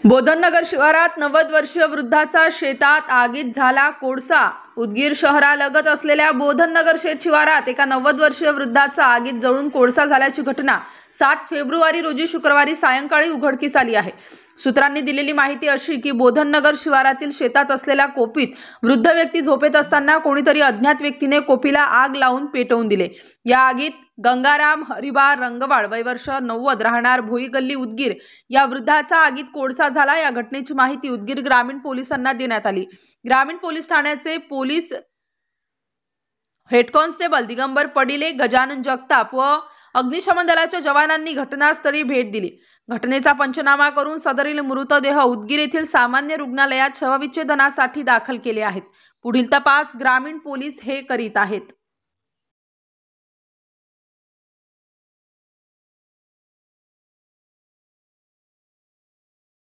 बोधननगर शिवारात 90 वर्षीय वृद्धाचा शेतात आगीत झाला कोळसा। उदगीर शहरालगत असलेल्या बोधननगर शेत शिवारात एका 90 वर्षीय वृद्धाचा आगीत जळून कोळसा झाल्याची घटना 7 फेब्रुवारी रोजी शुक्रवारी सायंकाळी उघडकीस आली आहे। सूत्रांनी दिलेली माहिती अशी की बोधननगर शिवारातील शेतात असलेल्या कोपीत वृद्ध व्यक्ती झोपेत असताना कोणीतरी अज्ञात व्यक्तीने कोपीला आग लावून पेटवून दिले। या आगीत गंगाराम हरिबा रंगवाड वय वर्ष 90 राहणार भोई गल्ली उदगीर या वृद्धाचा आगीत कोळसा झाला। या घटनेची माहिती उदगीर ग्रामीण पोलिसांना देण्यात आली। ग्रामीण पोलीस ठाण्याचे police head constable Digambar Padile, Gajanan Jagtap व अग्निशमन दलाच्या जवानांनी घटनास्थळी भेट दिली। घटनेचा पंचनामा करून सदरील मृतदेह उदगीर येथील सामान्य रुग्णालयात शवविच्छेदनासाठी दाखल केले आहेत। पुढील तपास ग्रामीण पोलीस हे करीत आहेत।